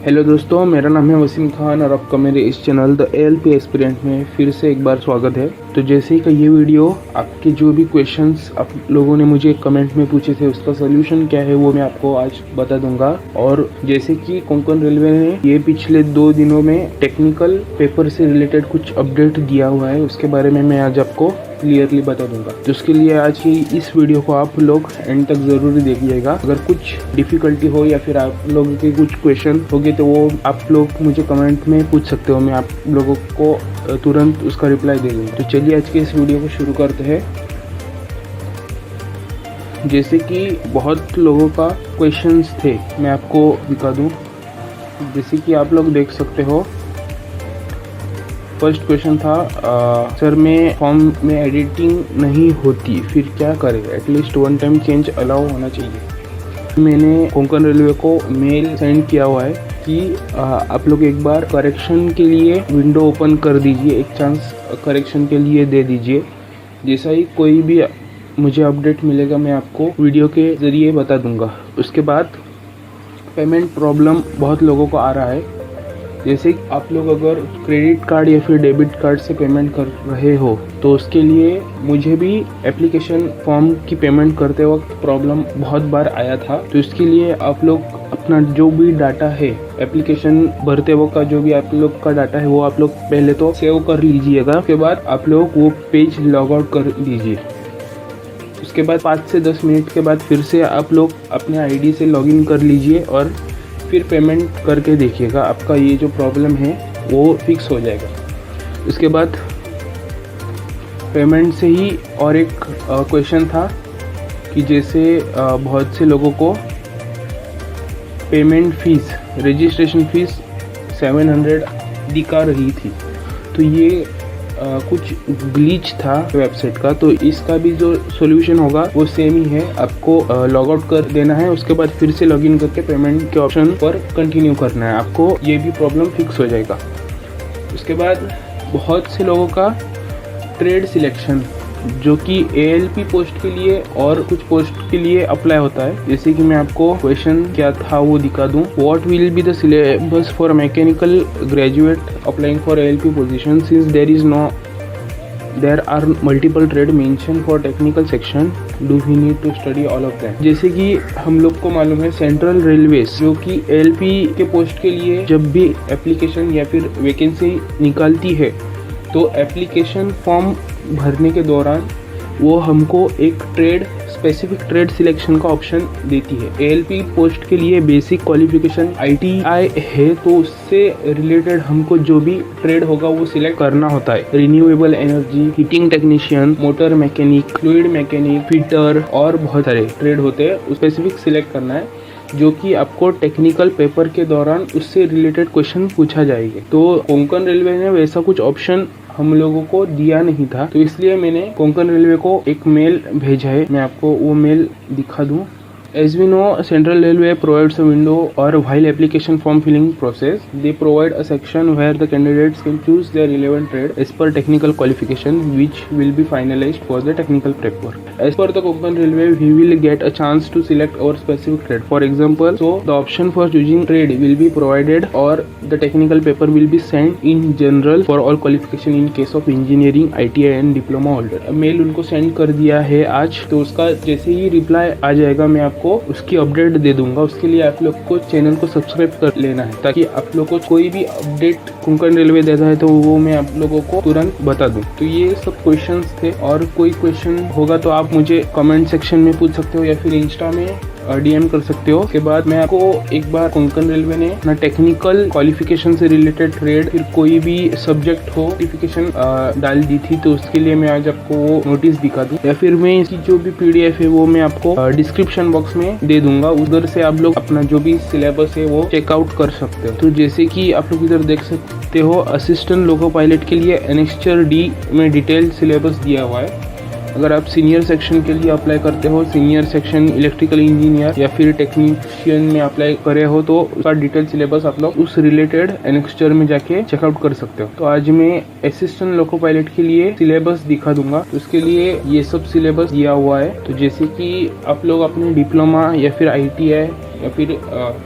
Hello दोस्तों, मेरा नाम है वसीम खान और आपका मेरे इस चैनल द एएलपी एस्पिरेंट में फिर से एक बार स्वागत है। तो जैसे ही कि ये वीडियो आपके जो भी क्वेश्चंस आप लोगों ने मुझे कमेंट में पूछे थे उसका सोल्यूशन क्या है वो मैं आपको आज बता दूंगा। और जैसे कि कोंकण रेलवे ने ये पिछले 2 दिनों में टेक्निकल पेपर से रिलेटेड कुछ अपडेट दिया हुआ है, उसके बारे में मैं आज आपको क्लियरली बता दूंगा। तो उसके लिए आज की इस वीडियो को आप लोग एंड तक ज़रूरी देखिएगा। अगर कुछ डिफ़िकल्टी हो या फिर आप लोगों के कुछ क्वेश्चन होंगे तो वो आप लोग मुझे कमेंट में पूछ सकते हो, मैं आप लोगों को तुरंत उसका रिप्लाई दे दूँगा। तो चलिए आज के इस वीडियो को शुरू करते हैं। जैसे कि बहुत लोगों का क्वेश्चंस थे, मैं आपको दिखा दूँ। जैसे कि आप लोग देख सकते हो, फर्स्ट क्वेश्चन था सर में फॉर्म में एडिटिंग नहीं होती फिर क्या करें, एटलीस्ट 1 टाइम चेंज अलाउ होना चाहिए। मैंने कोंकण रेलवे को मेल सेंड किया हुआ है कि आप लोग एक बार करेक्शन के लिए विंडो ओपन कर दीजिए, एक चांस करेक्शन के लिए दे दीजिए। जैसा ही कोई भी मुझे अपडेट मिलेगा मैं आपको वीडियो के ज़रिए बता दूंगा। उसके बाद पेमेंट प्रॉब्लम बहुत लोगों को आ रहा है। जैसे आप लोग अगर क्रेडिट कार्ड या फिर डेबिट कार्ड से पेमेंट कर रहे हो तो उसके लिए मुझे भी एप्लीकेशन फॉर्म की पेमेंट करते वक्त प्रॉब्लम बहुत बार आया था। तो इसके लिए आप लोग अपना जो भी डाटा है एप्लीकेशन भरते वक्त का जो भी आप लोग का डाटा है वो आप लोग पहले तो सेव कर लीजिएगा। उसके बाद आप लोग वो पेज लॉग आउट कर लीजिए। उसके बाद 5 से 10 मिनट के बाद फिर से आप लोग अपने आईडी से लॉगिन कर लीजिए और फिर पेमेंट करके देखिएगा, आपका ये जो प्रॉब्लम है वो फिक्स हो जाएगा। उसके बाद पेमेंट से ही और एक क्वेश्चन था कि जैसे बहुत से लोगों को पेमेंट फीस, रजिस्ट्रेशन फीस 700 दिखा रही थी। तो ये कुछ ग्लिच था वेबसाइट का। तो इसका भी जो सॉल्यूशन होगा वो सेम ही है, आपको लॉग आउट कर देना है। उसके बाद फिर से लॉगिन करके पेमेंट के ऑप्शन पर कंटिन्यू करना है, आपको ये भी प्रॉब्लम फिक्स हो जाएगा। उसके बाद बहुत से लोगों का ट्रेड सिलेक्शन जो कि एएलपी पोस्ट के लिए और कुछ पोस्ट के लिए अप्लाई होता है। जैसे कि मैं आपको क्वेश्चन क्या था वो दिखा दूं। What will be the syllabus for mechanical graduate applying for ALP position since there are multiple trade mention for technical section, do we need to study all of that. जैसे कि हम लोग को मालूम है सेंट्रल रेलवेज जो कि ALP के पोस्ट के लिए जब भी एप्लीकेशन या फिर वैकेंसी निकालती है तो एप्लीकेशन फॉर्म भरने के दौरान वो हमको एक स्पेसिफिक ट्रेड सिलेक्शन का ऑप्शन देती है। एएलपी पोस्ट के लिए बेसिक क्वालिफिकेशन आईटीआई है, तो उससे रिलेटेड हमको जो भी ट्रेड होगा वो सिलेक्ट करना होता है। Renewable energy, heating technician, motor mechanic, fluid mechanic, fitter और बहुत सारे ट्रेड होते हैं। स्पेसिफिक सिलेक्ट करना है जो कि आपको टेक्निकल पेपर के दौरान उससे रिलेटेड क्वेश्चन पूछा जाएगा। तो कोंकण रेलवे ने वैसा कुछ ऑप्शन हम लोगों को दिया नहीं था, तो इसलिए मैंने कोंकण रेलवे को एक मेल भेजा है। मैं आपको वो मेल दिखा दूं। As we know, Central Railway provides a window or while application form filling process, they provide a section where the candidates can choose their relevant trade as per technical qualification, which will be finalized for the technical paper. As per the Konkon Railway, we will get a chance to select our specific trade. For example, so the option for choosing trade will be provided, or the technical paper will be sent in general for all qualification in case of engineering, ITI and diploma holder. Mail उनको send कर दिया है आज, तो उसका जैसे ही reply आ जाएगा मैं आपको उसकी अपडेट दे दूंगा। उसके लिए आप लोग को चैनल को सब्सक्राइब कर लेना है ताकि आप लोग को कोई भी अपडेट कोंकण रेलवे देता है तो वो मैं आप लोगों को तुरंत बता दूं। तो ये सब क्वेश्चंस थे, और कोई क्वेश्चन होगा तो आप मुझे कमेंट सेक्शन में पूछ सकते हो या फिर इंस्टा में डीएम कर सकते हो। उसके बाद मैं आपको एक बार कोंकण रेलवे ने अपना टेक्निकल क्वालिफिकेशन से रिलेटेड ट्रेड फिर कोई भी सब्जेक्ट हो नोटिफिकेशन डाल दी थी, तो उसके लिए मैं आज आपको वो नोटिस दिखा दूं, या फिर मैं इसकी जो भी पीडीएफ है वो मैं आपको डिस्क्रिप्शन बॉक्स में दे दूंगा। उधर से आप लोग अपना जो भी सिलेबस है वो चेकआउट कर सकते हो। तो जैसे कि आप लोग इधर देख सकते हो, असिस्टेंट लोको पायलट के लिए एनेक्स्चर डी में डिटेल सिलेबस दिया हुआ है। अगर आप सीनियर सेक्शन के लिए अप्लाई करते हो, सीनियर सेक्शन इलेक्ट्रिकल इंजीनियर या फिर टेक्नीशियन में अप्लाई करे हो, तो उसका डिटेल सिलेबस आप लोग उस रिलेटेड एनेक्स्चर में जाके चेकआउट कर सकते हो। तो आज मैं असिस्टेंट लोको पायलट के लिए सिलेबस दिखा दूंगा, उसके लिए ये सब सिलेबस दिया हुआ है। तो जैसे कि आप लोग अपने डिप्लोमा या फिर ITI या फिर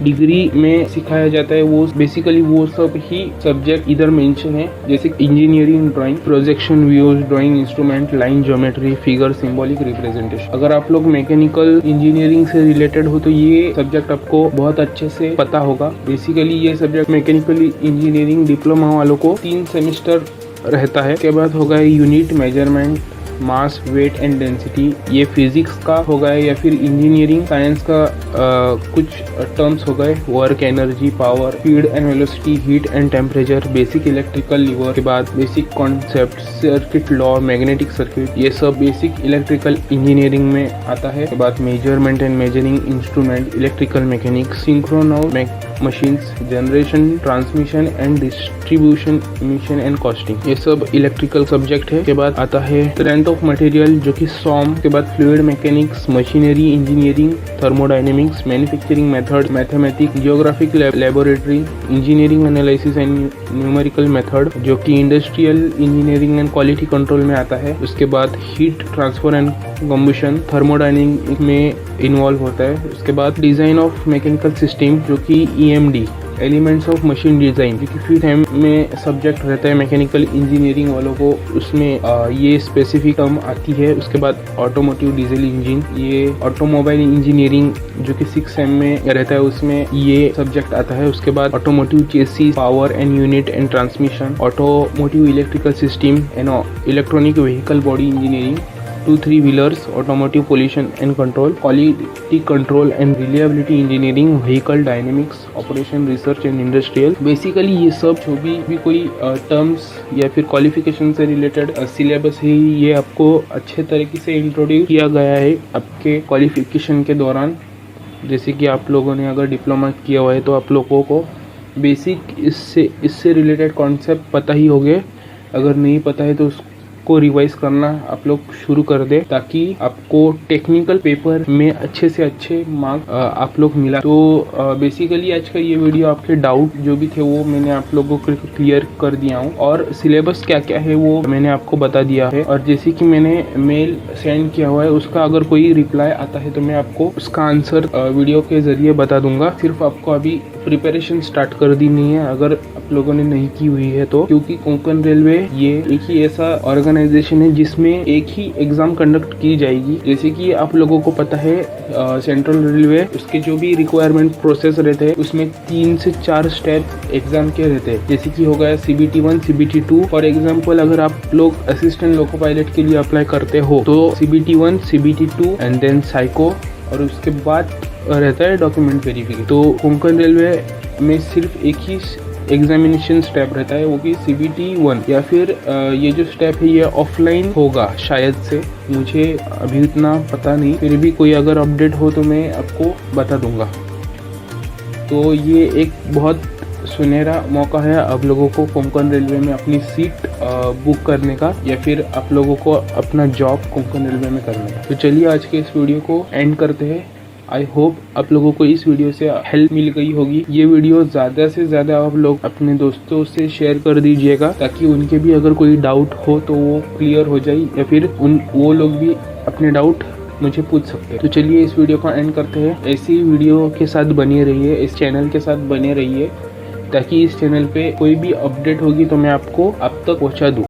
डिग्री में सिखाया जाता है, वो बेसिकली वो सब ही सब्जेक्ट इधर मेंशन है, जैसे engineering drawing, projection views, drawing instrument, line geometry, figure, symbolic representation. अगर आप लोग मैकेनिकल इंजीनियरिंग से रिलेटेड हो तो ये सब्जेक्ट आपको बहुत अच्छे से पता होगा। बेसिकली ये सब्जेक्ट मैकेनिकल इंजीनियरिंग डिप्लोमा वालों को 3 सेमेस्टर रहता है। उसके बाद होगा unit, measurement, mass, weight and density. ये फिजिक्स का हो गया या फिर इंजीनियरिंग साइंस का कुछ टर्म्स हो गए। Work, energy, power, speed and velocity, heat and temperature, basic electrical level के बाद basic concept, circuit law, magnetic circuit, ये सब बेसिक इलेक्ट्रिकल इंजीनियरिंग में आता है। के बाद measurement and measuring instrument, electrical mechanics, synchronous machines, generation, transmission and distribution, emission and costing, ये सब इलेक्ट्रिकल सब्जेक्ट है। के बाद आता है स्ट्रेंथ ऑफ मटेरियल जो कि सॉम। के बाद fluid mechanics, machinery engineering, thermodynamics, manufacturing method, mathematics, geographic laboratory, engineering analysis and numerical method जो कि industrial engineering and quality control में आता है। उसके बाद heat transfer and combustion, thermodynamics में इन्वॉल्व होता है। उसके बाद डिजाइन ऑफ मैकेनिकल सिस्टम जो कि EMD, elements of machine design, जो कि 5th सेम में सब्जेक्ट रहता है मैकेनिकल इंजीनियरिंग वालों को, उसमें ये स्पेसिफिक टर्म आती है। उसके बाद ऑटोमोटिव डीजल इंजन, ये ऑटोमोबाइल इंजीनियरिंग जो कि 6th सेम में रहता है, उसमें ये सब्जेक्ट आता है। उसके बाद automotive chassis, power and unit and transmission, automotive electrical system and electronic vehicle body engineering, 2-3 wheelers, automotive pollution and control, quality control and reliability engineering, vehicle dynamics, operation research and industrial. Basically ये सब जो भी कोई terms या फिर qualification से related syllabus है, ये आपको अच्छे तरीके से इंट्रोड्यूस किया गया है आपके क्वालिफिकेशन के दौरान। जैसे कि आप लोगों ने अगर डिप्लोमा किया हुआ है तो आप लोगों को बेसिक इससे रिलेटेड कॉन्सेप्ट पता ही होंगे। अगर नहीं पता है तो को रिवाइज करना आप लोग शुरू कर दे, ताकि आपको टेक्निकल पेपर में अच्छे से अच्छे मार्क्स आप लोग मिला। तो बेसिकली आज का ये वीडियो आपके डाउट जो भी थे वो मैंने आप लोगों को क्लियर कर दिया हूँ, और सिलेबस क्या क्या है वो मैंने आपको बता दिया है। और जैसे कि मैंने मेल सेंड किया हुआ है, उसका अगर कोई रिप्लाई आता है तो मैं आपको उसका आंसर वीडियो के जरिए बता दूंगा। सिर्फ आपको अभी प्रिपरेशन स्टार्ट कर दी नहीं है अगर आप लोगों ने नहीं की हुई है तो, क्योंकि कोंकण रेलवे ये एक ही ऐसा ऑर्गेनाइजेशन है जिसमें एक ही एग्जाम कंडक्ट की जाएगी। जैसे कि आप लोगों को पता है सेंट्रल रेलवे, उसके जो भी रिक्वायरमेंट प्रोसेस रहते हैं उसमें 3 से 4 स्टेप एग्जाम के रहते हैं। जैसे कि हो गया CBT1, CBT2। फॉर एग्जाम्पल अगर आप लोग असिस्टेंट लोको पायलट के लिए अप्लाई करते हो तो CBT1, CBT2 and then psycho, और उसके बाद रहता है डॉक्यूमेंट वेरिफिकेशन। तो कोंकण रेलवे में सिर्फ एक ही एग्जामिनेशन स्टेप रहता है, वो कि CBT1, या फिर ये जो स्टेप है ये ऑफलाइन होगा शायद से, मुझे अभी उतना पता नहीं, फिर भी कोई अगर अपडेट हो तो मैं आपको बता दूंगा। तो ये एक बहुत सुनहरा मौका है आप लोगों को कोंकण रेलवे में अपनी सीट बुक करने का, या फिर आप लोगों को अपना जॉब कोंकण रेलवे में करने का। तो चलिए आज के इस वीडियो को एंड करते हैं। आई होप आप लोगों को इस वीडियो से हेल्प मिल गई होगी। ये वीडियो ज़्यादा से ज़्यादा आप लोग अपने दोस्तों से शेयर कर दीजिएगा, ताकि उनके भी अगर कोई डाउट हो तो वो क्लियर हो जाए, या फिर वो लोग भी अपने डाउट मुझे पूछ सकते हैं। तो चलिए इस वीडियो को एंड करते हैं। ऐसी वीडियो के साथ बने रहिए, इस चैनल के साथ बने रहिए, ताकि इस चैनल पे कोई भी अपडेट होगी तो मैं आपको अब तक पहुँचा दूँ।